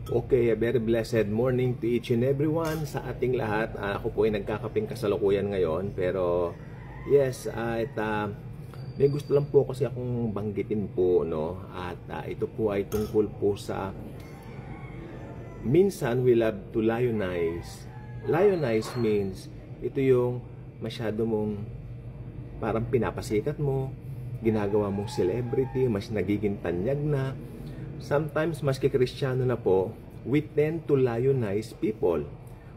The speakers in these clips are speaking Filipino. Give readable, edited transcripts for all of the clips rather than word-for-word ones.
Okay, a very blessed morning to each and everyone sa ating lahat. Ako po ay nagkakaping kasalukuyan ngayon, pero yes, may gusto lang po kasi akong banggitin po, no? At ito po ay tungkol po sa minsan we love to lionize. Lionize means ito yung masyado mong parang pinapasikat mo, ginagawa mong celebrity, mas nagiging tanyag na. Sometimes, maski Kristiyano na po, we tend to lionize people.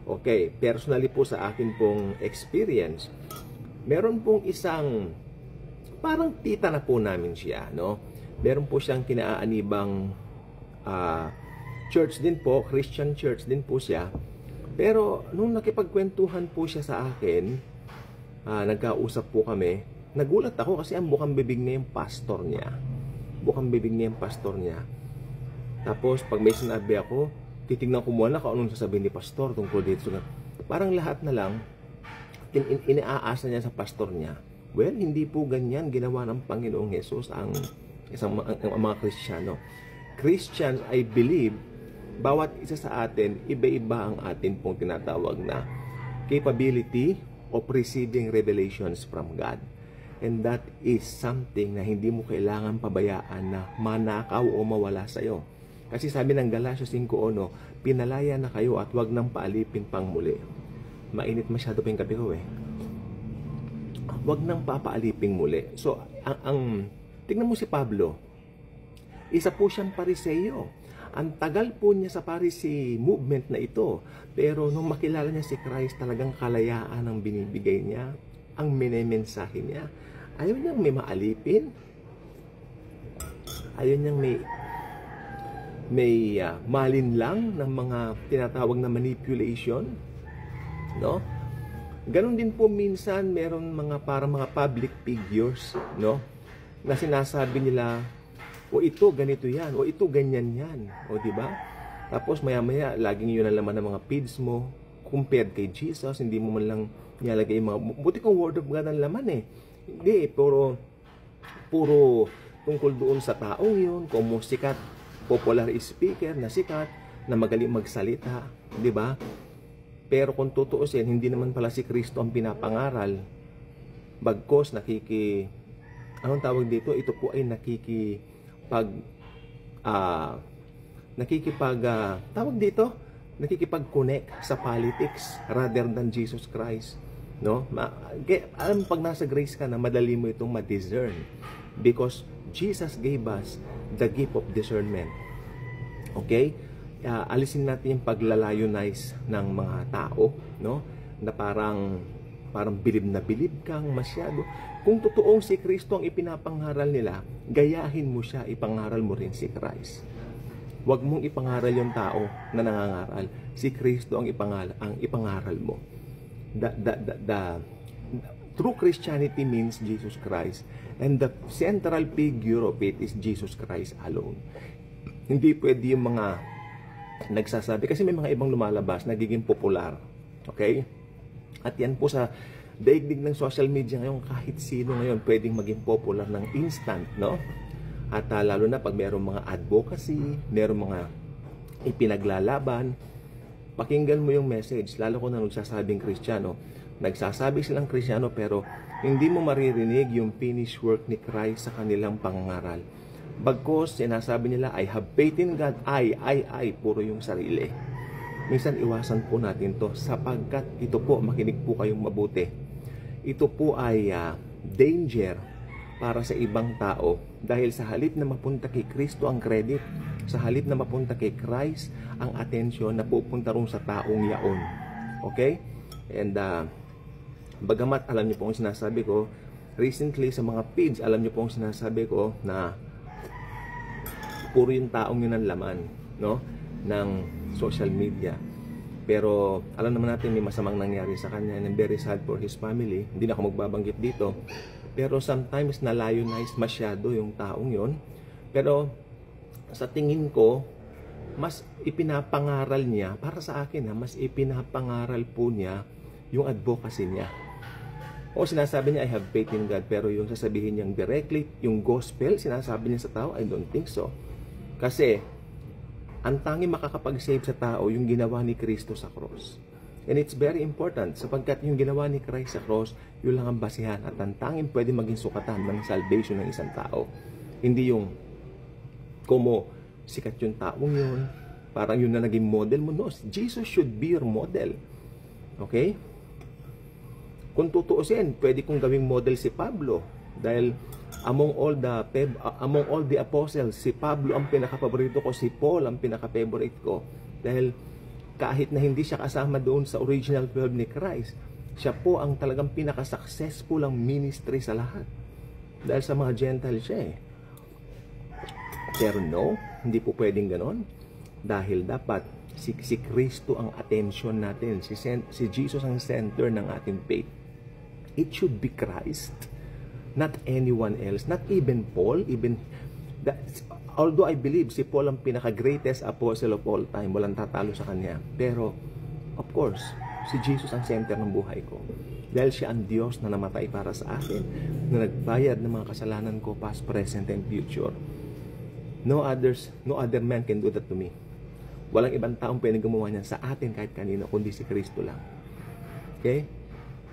Okay, personally po sa akin pong experience, meron pong isang, parang tita na po namin siya, no? Meron po siyang kinaaanibang church din po, Christian church din po siya. Pero, nung nakipagkwentuhan po siya sa akin, nagkausap po kami, nagulat ako kasi ang bukang bibig niya yung pastor niya. Bukang bibig niya yung pastor niya. Tapos, pag may sinabi ako, titignan ko muna kung anong sasabihin ni pastor tungkol dito. Parang lahat na lang, iniaasa niya sa pastor niya. Well, hindi po ganyan ginawa ng Panginoong Jesus ang mga Kristiyano. Christian, I believe, bawat isa sa atin, iba-iba ang atin pong tinatawag na capability of receiving revelations from God. And that is something na hindi mo kailangan pabayaan na manakaw o mawala sa iyo. Kasi sabi ng Galatians 5:1, pinalaya na kayo at wag nang paalipin pang muli. Mainit masyado pa yung kape ko eh. Wag nang papaaliping muli. So, tingnan mo si Pablo. Isa po siyang Pariseo. Ang tagal po niya sa Pharisee movement na ito. Pero nung makilala niya si Christ, talagang kalayaan ang binibigay niya, ang minemensahe niya. Ayaw niyang may maalipin. Ayaw niyang may malinlang ng mga tinatawag na manipulation, no? Ganon din po minsan meron mga para mga public figures, no? Na sinasabi nila, o ito ganito yan, o ito ganyan yan, o di ba? Tapos maya-maya laging yun ang laman ng mga feeds mo compared kay Jesus, hindi mo man lang nilalagay mga buti kung word of God ang laman eh. Hindi, puro tungkol doon sa taong yun, kung sikat, popular speaker na sikat, na magaling magsalita, di ba? Pero kung tutuusin, hindi naman pala si Kristo ang pinapangaral. Bagkos anong tawag dito? Ito po ay nakikipag-connect sa politics rather than Jesus Christ, no? Alam, pag nasa grace ka na, madali mo itong ma-discern because Jesus gave us the gift of discernment. Okay? Alisin natin yung paglalionize ng mga tao, no? Na parang bilib na bilib kang masyado. Kung totoong si Kristo ang ipinapangaral nila, gayahin mo siya, ipangaral mo rin si Christ. Huwag mong ipangaral yung tao na nangangaral. Si Kristo ang ipangaral mo. The true Christianity means Jesus Christ. And the central figure of it is Jesus Christ alone. Hindi pwede yung mga nagsasabi. Kasi may mga ibang lumalabas, nagiging popular. Okay? At yan po sa daigdig ng social media ngayon, kahit sino ngayon pwedeng maging popular ng instant, no? At lalo na pag mayroong mga advocacy, mayroong mga ipinaglalaban, pakinggan mo yung message, lalo kung nagsasabing Kristiyano. Nagsasabi silang Kristiyano pero hindi mo maririnig yung finished work ni Christ sa kanilang pangangaral. Bagkos, sinasabi nila, I have faith in God, I, puro yung sarili. Minsan iwasan po natin to sapagkat ito po, makinig po kayong mabuti. Ito po ay danger para sa ibang tao dahil sa halip na mapunta kay Kristo ang credit, sa halip na mapunta kay Christ ang atensyon na pupunta rin sa taong yaon. Okay? And bagamat alam niyo po ang sinasabi ko, recently sa mga feeds, alam niyo po ang sinasabi ko na puro yung taong yun ang laman, no? Ng social media. Pero alam naman natin may masamang nangyari sa kanya and very sad for his family. Hindi na ako magbabanggit dito. Pero sometimes na-lionize masyado yung taong yun. Pero sa tingin ko, mas ipinapangaral niya, para sa akin mas ipinapangaral po niya yung advocacy niya. O sinasabi niya, I have faith in God, pero yung sasabihin niyang directly, yung gospel, sinasabi niya sa tao, I don't think so. Kasi, Ang tanging makakapag-save sa tao, yung ginawa ni Kristo sa cross. And it's very important, sapagkat yung ginawa ni Christ sa cross, yun lang ang basihan at ang tanging pwede maging sukatan ng salvation ng isang tao. Hindi yung, kumo, sikat yung taong yun, parang yun na naging model mo. No, Jesus should be your model. Okay? Kung tutuusin, pwede kong gawing model si Pablo. Dahil among all the apostles, si Pablo ang pinaka-paborito ko, si Paul ang pinaka-favorite ko. Dahil kahit na hindi siya kasama doon sa original 12 ni Christ, siya po ang talagang pinaka-successful ang ministry sa lahat. Dahil sa mga Gentile siya eh. Pero no, hindi po pwedeng ganon. Dahil dapat si Kristo ang attention natin. Si Jesus ang center ng ating faith. It should be Christ, not anyone else, not even Paul. Although I believe si Paul ang pinaka-greatest apostle of all time, walang tatalo sa kanya. Pero, of course, si Jesus ang center ng buhay ko. Dahil siya ang Diyos na namatay para sa akin, na nagbayad ng mga kasalanan ko, past, present, and future. No other man can do that to me. Walang ibang taong pwedeng gumawa niyan sa atin kahit kanino, kundi si Kristo lang. Okay?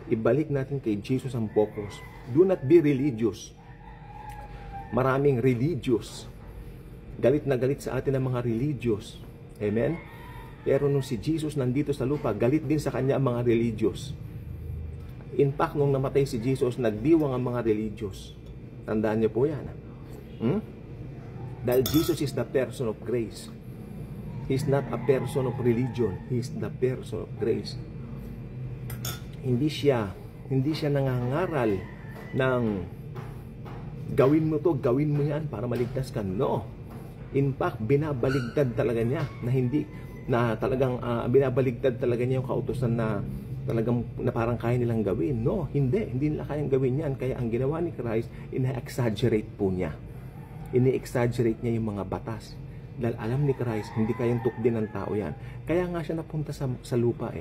Ibalik natin kay Jesus ang focus. Do not be religious. Maraming religious. Galit na galit sa atin ang mga religious. Amen? Pero nung si Jesus nandito sa lupa, galit din sa kanya ang mga religious. In fact, nung namatay si Jesus, nagdiwang ang mga religious. Tandaan niyo po yan. Dahil Jesus is the person of grace. He's not a person of religion. He's the person of grace. Hindi siya nangangaral ng gawin mo to, gawin mo yan para maligtas ka. No. In fact, binabaligtad talaga niya binabaligtad talaga niya yung kautusan na talagang na parang kaya nilang gawin. No, hindi nila kayang gawin yan. Kaya ang ginawa ni Christ, ina-exaggerate po niya. Ini-exaggerate niya yung mga batas. Dahil alam ni Christ, hindi kayang tukdin ng tao yan. Kaya nga siya napunta sa lupa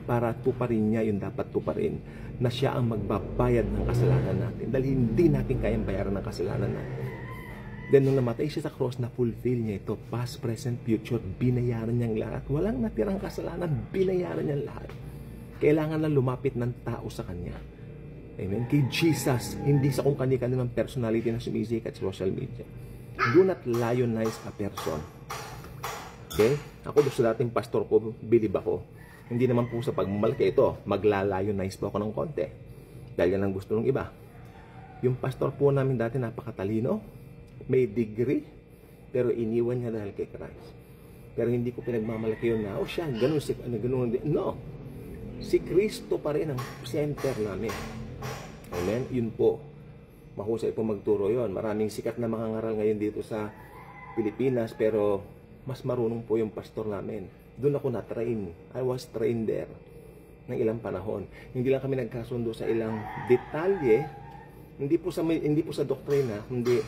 para tuparin niya yung dapat tuparin, na siya ang magbabayad ng kasalanan natin. Dahil hindi natin kayang bayaran ng kasalanan natin. Then nung namatay siya sa cross, na-fulfill niya ito. Past, present, future, binayaran niyang lahat. Walang natirang kasalanan, binayaran niyang lahat. Kailangan lang lumapit ng tao sa kanya. Amen? Kay Jesus, hindi sa kung kani-kaninang personality na sumisikat sa social media. Do not lionize a person. Okay? Ako doon sa dating pastor ko, believe ako. Hindi naman po sa pagmamalaki ito, magla-lionize po ako ng konti. Dahil yan ang gusto ng iba. Yung pastor po namin dati napakatalino, may degree, pero iniwan niya dahil kay Christ. Pero hindi ko pinagmamalaki yun na, siya, ganun. No. Si Kristo pa rin ang center namin. Amen? Yun po. Mahusay po magturo yon. Maraming sikat na mga ngaral ngayon dito sa Pilipinas, pero mas marunong po yung pastor namin. Doon ako na-train. I was trained there ng ilang panahon. Hindi lang kami nagkasundo sa ilang detalye, hindi po sa doktrina, hindi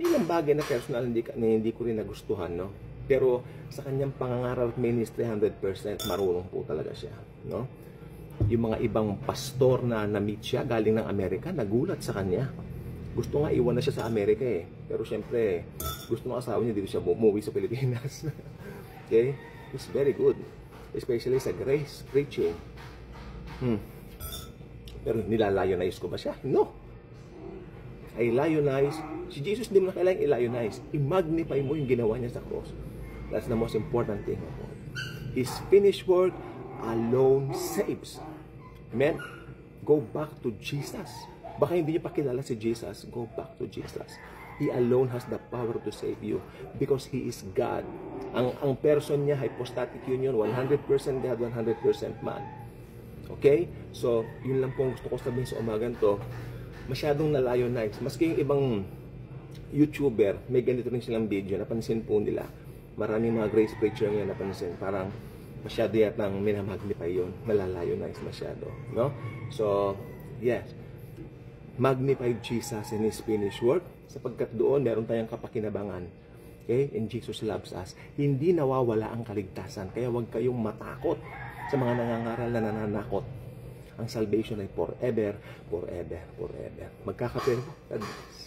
ilang bagay na personal hindi ko rin nagustuhan, no? Pero sa kanyang pangangaral at ministry, 100% marunong po talaga siya, no? Yung mga ibang pastor na na-meet siya galing ng Amerika, nagulat sa kanya. Gusto nga iwan na siya sa Amerika Pero syempre, gusto ng asawa niya dito siya umuwi sa Pilipinas. Okay? It's very good. Especially sa grace preaching. Pero nilalionize ko ba siya? No. I lionize. Si Jesus di mo na kailangan i-lionize. I-magnify mo yung ginawa niya sa cross. That's the most important thing. His finished work alone saves. Amen? Go back to Jesus. Baka hindi niyo pa kilala si Jesus. Go back to Jesus. He alone has the power to save you because He is God. Ang person niya, hypostatic union, 100% God, 100% man. Okay? So, yun lang po gusto ko sabihin sa umagan to. Masyadong na-lionize. Maski yung ibang YouTuber, may ganito rin silang video, napansin po nila. Maraming mga grace preacher ngayon napansin. Parang masyado yatang minamagnify yun. Malalionize masyado. No? So, yes. Magnify Jesus and His finished work, sapagkat doon meron tayong kapakinabangan. Okay? And Jesus loves us. Hindi nawawala ang kaligtasan. Kaya huwag kayong matakot sa mga nangangaral na nananakot. Ang salvation ay forever, forever, forever. Magkakape. God bless.